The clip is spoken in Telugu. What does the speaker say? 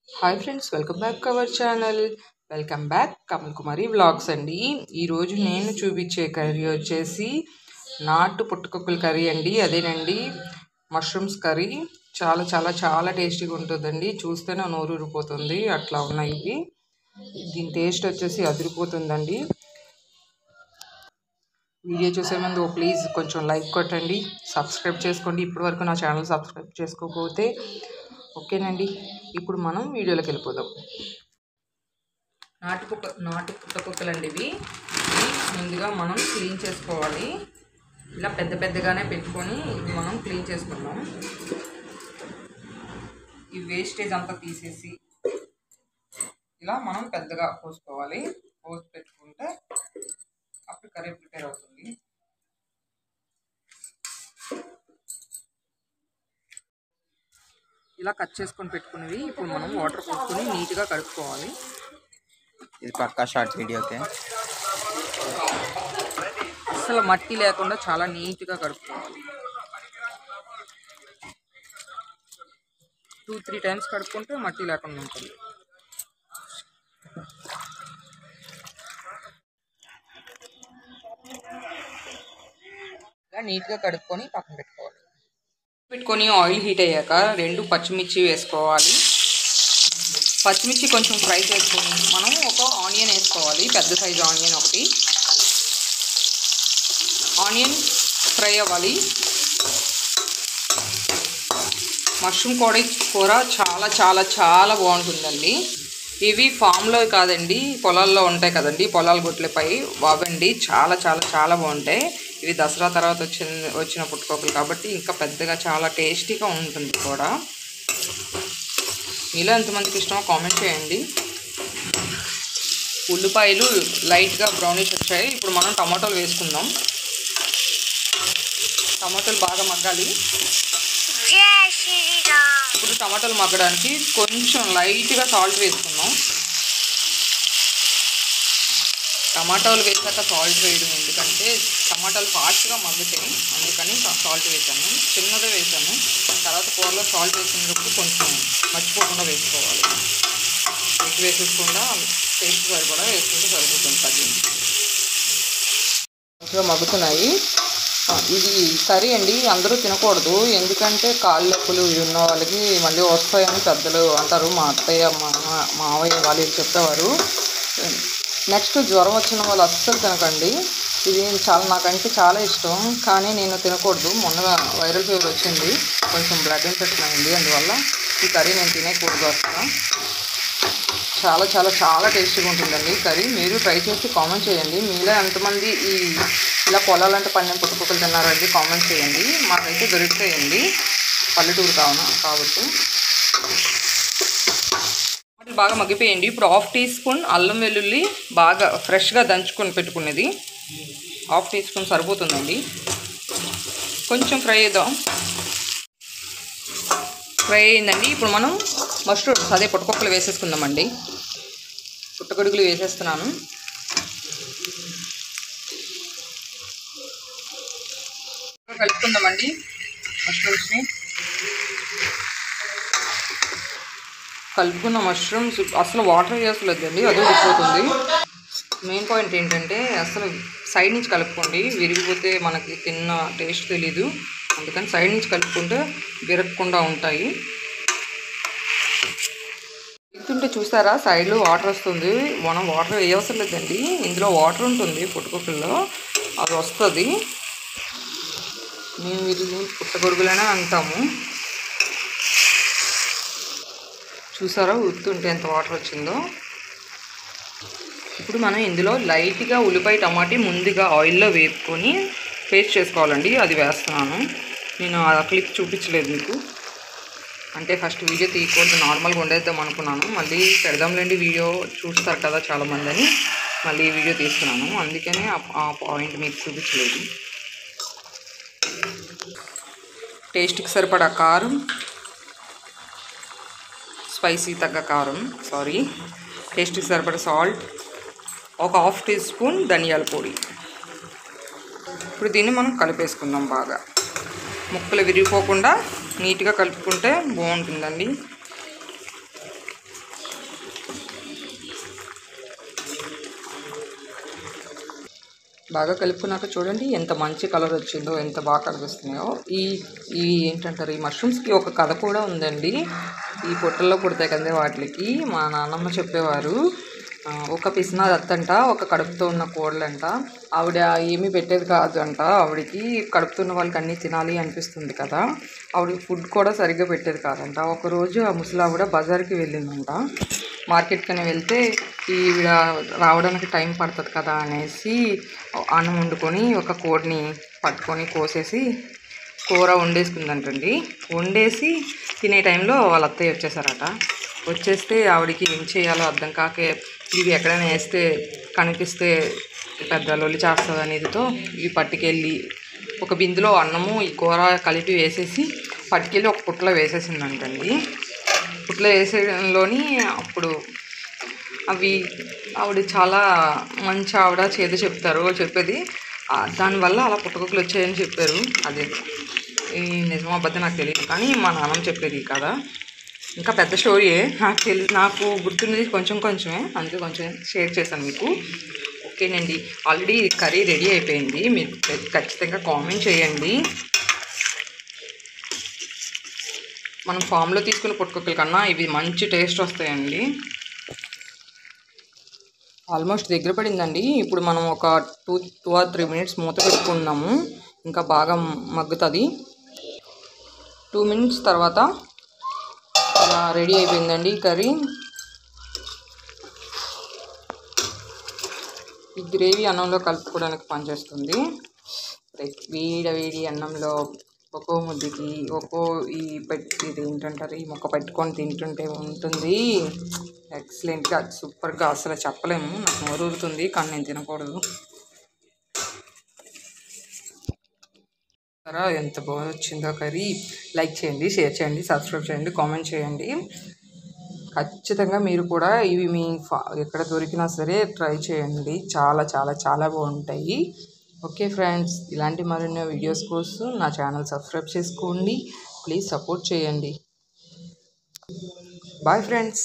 Hi friends, welcome back to our channel. Welcome back Kamal Kumari vlogs అండి. ఈరోజు నేను చూపించే కర్రీ వచ్చేసి నాటు పుట్టకొక్కుల కర్రీ అండి. అదేనండి మష్రూమ్స్ కర్రీ. చాలా చాలా చాలా టేస్టీగా ఉంటుందండి. చూస్తేనే నోరు ఊరిపోతుంది, అట్లా ఉన్నాయి ఇవి. దీని టేస్ట్ వచ్చేసి అదిరిపోతుందండి. వీడియో చూసే ముందు ప్లీజ్ కొంచెం లైక్ కొట్టండి, సబ్స్క్రైబ్ చేసుకోండి. ఇప్పటి వరకు నా ఛానల్ సబ్స్క్రైబ్ చేసుకోకపోతే ఓకేనండి. ఇప్పుడు మనం వీడియోలోకి వెళ్ళిపోదాం. నాటు పుట్టకొక్కలు అండి ఇవి. ముందుగా మనం క్లీన్ చేసుకోవాలి. ఇలా పెద్ద పెద్దగానే పెట్టుకొని ఇవి మనం క్లీన్ చేసుకుందాం. ఈ వేస్టేజ్ అంతా తీసేసి ఇలా మనం పెద్దగా కోసుకోవాలి. కోసి పెట్టుకుంటే అప్పుడు కర్రీ ప్రిపేర్ అవుతుంది. ఇలా కట్ చేసుకొని పెట్టుకునేవి ఇప్పుడు మనం వాటర్ పోసుకొని నీట్గా కడుక్కోవాలి. ఇది పక్కా షార్ట్ వీడియోకే. అసలు మట్టి లేకుండా చాలా నీట్గా కడుక్కోవాలి. 2-3 టైమ్స్ కడుక్కుంటే మట్టి లేకుండా ఉంటుంది. ఇలా నీట్గా కడుక్కొని పక్కన పెట్టుకొని ఆయిల్ హీట్ అయ్యాక 2 పచ్చిమిర్చి వేసుకోవాలి. పచ్చిమిర్చి కొంచెం ఫ్రై చేసుకొని మనం ఒక ఆనియన్ వేసుకోవాలి. పెద్ద సైజు ఆనియన్ ఒకటి. ఆనియన్ ఫ్రై అవ్వాలి. మష్రూమ్ కూర చాలా చాలా చాలా బాగుంటుందండి. ఇవి ఫామ్లో కాదండి, పొలాల్లో ఉంటాయి కదండి, పొలాల గుట్లపై బాబండి. చాలా చాలా చాలా బాగుంటాయి ఇవి. దసరా తర్వాత వచ్చిన పుట్టుకొక్కలు కాబట్టి ఇంకా పెద్దగా చాలా టేస్టీగా ఉంటుంది కూడా. మీలో ఎంతమందికి ఇష్టమో కామెంట్ చేయండి. ఉల్లిపాయలు లైట్గా బ్రౌనిష్ వచ్చాయి. ఇప్పుడు మనం టమాటోలు వేసుకుందాం. టమాటోలు బాగా మగ్గాలి. ఇప్పుడు టమాటాలు మగ్గడానికి కొంచెం లైట్గా సాల్ట్ వేసుకుందాం. టమాటాలు వేసాక సాల్ట్ వేయడం ఎందుకంటే టమాటాలు ఫాస్ట్గా మగ్గుతాయి, అందుకని సాల్ట్ వేసాను. చిన్నదే వేసాను. తర్వాత కూరలో సాల్ట్ వేసినప్పుడు కొంచెం మర్చిపోకుండా వేసుకోవాలి. ఎక్కువ వేసేసుకుండా టేస్ట్ సరిపడా వేసుకుంటే సరిపోతుంది. తగ్గింది మంచిగా మగ్గుతున్నాయి. ఇది కర్రీ అండి, అందరూ తినకూడదు. ఎందుకంటే కాళ్ళు నొప్పులు ఉన్న వాళ్ళకి మళ్ళీ వస్తాయని పెద్దలు అంటారు. మా అత్తయ్య మావయ్య వాళ్ళు చెప్పేవారు. నెక్స్ట్ జ్వరం వచ్చిన వాళ్ళు అస్సలు తినకండి. ఇది నాకంటే చాలా ఇష్టం, కానీ నేను తినకూడదు. మొన్న వైరల్ ఫీవర్ వచ్చింది, కొంచెం బ్లడ్ ఇన్ఫెక్షన్ అయింది. అందువల్ల ఈ కర్రీ నేను తినేకూడదు అసలు. చాలా చాలా చాలా టేస్టీగా ఉంటుందండి కర్రీ. మీరు ట్రై చేసి కామెంట్ చేయండి. మీలో ఎంతమంది ఇలా పొలాలంటే పండిన పుట్టుకొక్కలు తిన్నారండి కామెంట్ చేయండి. మాకైతే దొరుకుతాయండి, పల్లెటూరు కాబట్టి. బాగా మగ్గిపోయండి. ఇప్పుడు 1/2 టీ స్పూన్ అల్లం వెల్లుల్లి బాగా ఫ్రెష్గా దంచుకొని పెట్టుకునేది 1/2 టీ స్పూన్ సరిపోతుందండి. కొంచెం ఫ్రై చేద్దాం. ఫ్రై అయిందండి. ఇప్పుడు మనం మష్రూమ్స్ అదే పుట్టకొక్కలు వేసేసుకుందామండి. పుట్టగొడుగులు వేసేస్తున్నాను. కలుపుకుందామండి మష్రూమ్స్ని. కలుపుకున్న మష్రూమ్స్ అసలు వాటర్ వేసలేదండి, అదే ఉడికిపోతుంది. మెయిన్ పాయింట్ ఏంటంటే అసలు సైడ్ నుంచి కలుపుకోండి, విరిగిపోతే మనకి తిన్న టేస్ట్ తెలీదు. అందుకని సైడ్ నుంచి కలుపుకుంటే విరగకుండా ఉంటాయి. తింటే చూస్తారా సైడ్లో వాటర్ వస్తుంది. మనం వాటర్ వేయవసరం లేదండి, ఇందులో వాటర్ ఉంటుంది పుట్టకొక్కల్లో, అది వస్తుంది. మేము వీటిని పుట్టగొడుగులనే అంటాము. చూసారా ఉత్తుంటే ఎంత వాటర్ వచ్చిందో. ఇప్పుడు మనం ఇందులో లైట్గా ఉల్లిపాయ టమాటీ ముందుగా ఆయిల్లో వేపుకొని పేస్ట్ చేసుకోవాలండి. అది వేస్తున్నాను. నేను ఆ క్లిప్ చూపించలేదు మీకు, అంటే ఫస్ట్ వీడియో తీయకూడదు, నార్మల్గా ఉండేద్దాం అనుకున్నాను. మళ్ళీ పెడదాంలేండి వీడియో చూస్తారు కదా చాలామంది అని మళ్ళీ వీడియో తీస్తున్నాను. అందుకని ఆ పాయింట్ మీకు చూపించలేదు. టేస్ట్కి సరిపడా కారం, స్పైసీ తగ్గ కారం, టేస్ట్కి సరిపడా సాల్ట్, ఒక 1/2 టీ స్పూన్ ధనియాల పొడి. ఇప్పుడు దీన్ని మనం కలిపేసుకుందాం. బాగా ముక్కలు విరిగిపోకుండా నీట్గా కలుపుకుంటే బాగుంటుందండి. బాగా కలుపుకున్నాక చూడండి ఎంత మంచి కలర్ వచ్చిందో, ఎంత బాగా కనిపిస్తున్నాయో. ఈ ఈ ఏంటంటారు, ఈ మష్రూమ్స్కి ఒక కథ కూడా ఉందండి. ఈ పొట్టల్లో పుడతాయి కదా వాటికి, మా నాన్నమ్మ చెప్పేవారు. ఒక పిసినారి అత్తంట, ఒక కడుపుతో ఉన్న కోడలంట. ఆవిడ ఏమీ పెట్టేది కాదు అంట. ఆవిడకి కడుపుతో ఉన్న వాళ్ళకి అన్నీ తినాలి అనిపిస్తుంది కదా, ఆవిడకి ఫుడ్ కూడా సరిగ్గా పెట్టేది కాదంట. ఒకరోజు ఆ ముసలావిడ బజార్కి వెళ్ళిందంట. మార్కెట్కని వెళ్తే ఈవిడ రావడానికి టైం పడుతుంది కదా అనేసి అన్నం వండుకొని ఒక కోడిని పట్టుకొని కోసేసి కూర వండేసుకుందంటండి. వండేసి తినే టైంలో వాళ్ళ అత్తయ్య వచ్చేసారట. వచ్చేస్తే ఆవిడకి ఏం చేయాలో అర్థం కాక, ఇవి ఎక్కడైనా వేస్తే కనిపిస్తే పెద్ద లొల్లి చేస్తుంది అనేదితో ఇవి పట్టుకెళ్ళి ఒక బిందులో అన్నము ఈ కూర కలిపి వేసేసి పట్టుకెళ్ళి ఒక పుట్టలో వేసేసిందంటండి. పుట్టలో వేసేయడంలోని అప్పుడు అవి ఆవిడ చాలా మంచి ఆవిడ, చేదు చెప్తారు చెప్పేది, దానివల్ల అలా పుట్టకుక్కలు వచ్చాయని చెప్పారు. అది ఈ నిజమో అబద్ధం నాకు తెలియదు, కానీ మా నాన్నమ్మ చెప్పేది కదా. ఇంకా పెద్ద స్టోరీయే, నాకు గుర్తున్నది కొంచెమే, అందుకే కొంచెం షేర్ చేశాను మీకు. ఓకేనండి, ఆల్రెడీ కర్రీ రెడీ అయిపోయింది. మీరు ఖచ్చితంగా కామెంట్ చేయండి. మనం ఫామ్లో తీసుకున్న పుట్టకుక్కల కన్నా ఇవి మంచి టేస్ట్ వస్తాయండి. ఆల్మోస్ట్ దగ్గర పడిందండి. ఇప్పుడు మనం ఒక 2 or 3 minutes మూత పెట్టుకున్నాము, ఇంకా బాగా మగ్గుతుంది. 2 minutes తర్వాత ఇలా రెడీ అయిపోయిందండి కర్రీ. ఈ గ్రేవీ అన్నంలో కలుపుకోవడానికి పనిచేస్తుంది. వేడి అన్నంలో ఒక్కో ముద్దకి ఇది ఏంటంటారు, ఈ ముక్క పెట్టుకొని తింటుంటే ఉంటుంది ఎక్సలెంట్గా, సూపర్గా. అసలు చెప్పలేము, నాకు నోరు ఊరుతుంది కానీ నేను తినకూడదు. ఎంత బాగా వచ్చిందో కర్రీ. లైక్ చేయండి, షేర్ చేయండి, సబ్స్క్రైబ్ చేయండి, కామెంట్ చేయండి. ఖచ్చితంగా మీరు కూడా ఇవి మీ ఎక్కడ దొరికినా సరే ట్రై చేయండి. చాలా చాలా చాలా బాగుంటాయి. ఓకే ఫ్రెండ్స్, ఇలాంటి మరిన్ని వీడియోస్ కోసం నా ఛానల్ సబ్స్క్రైబ్ చేసుకోండి. ప్లీజ్ సపోర్ట్ చేయండి. Bye friends.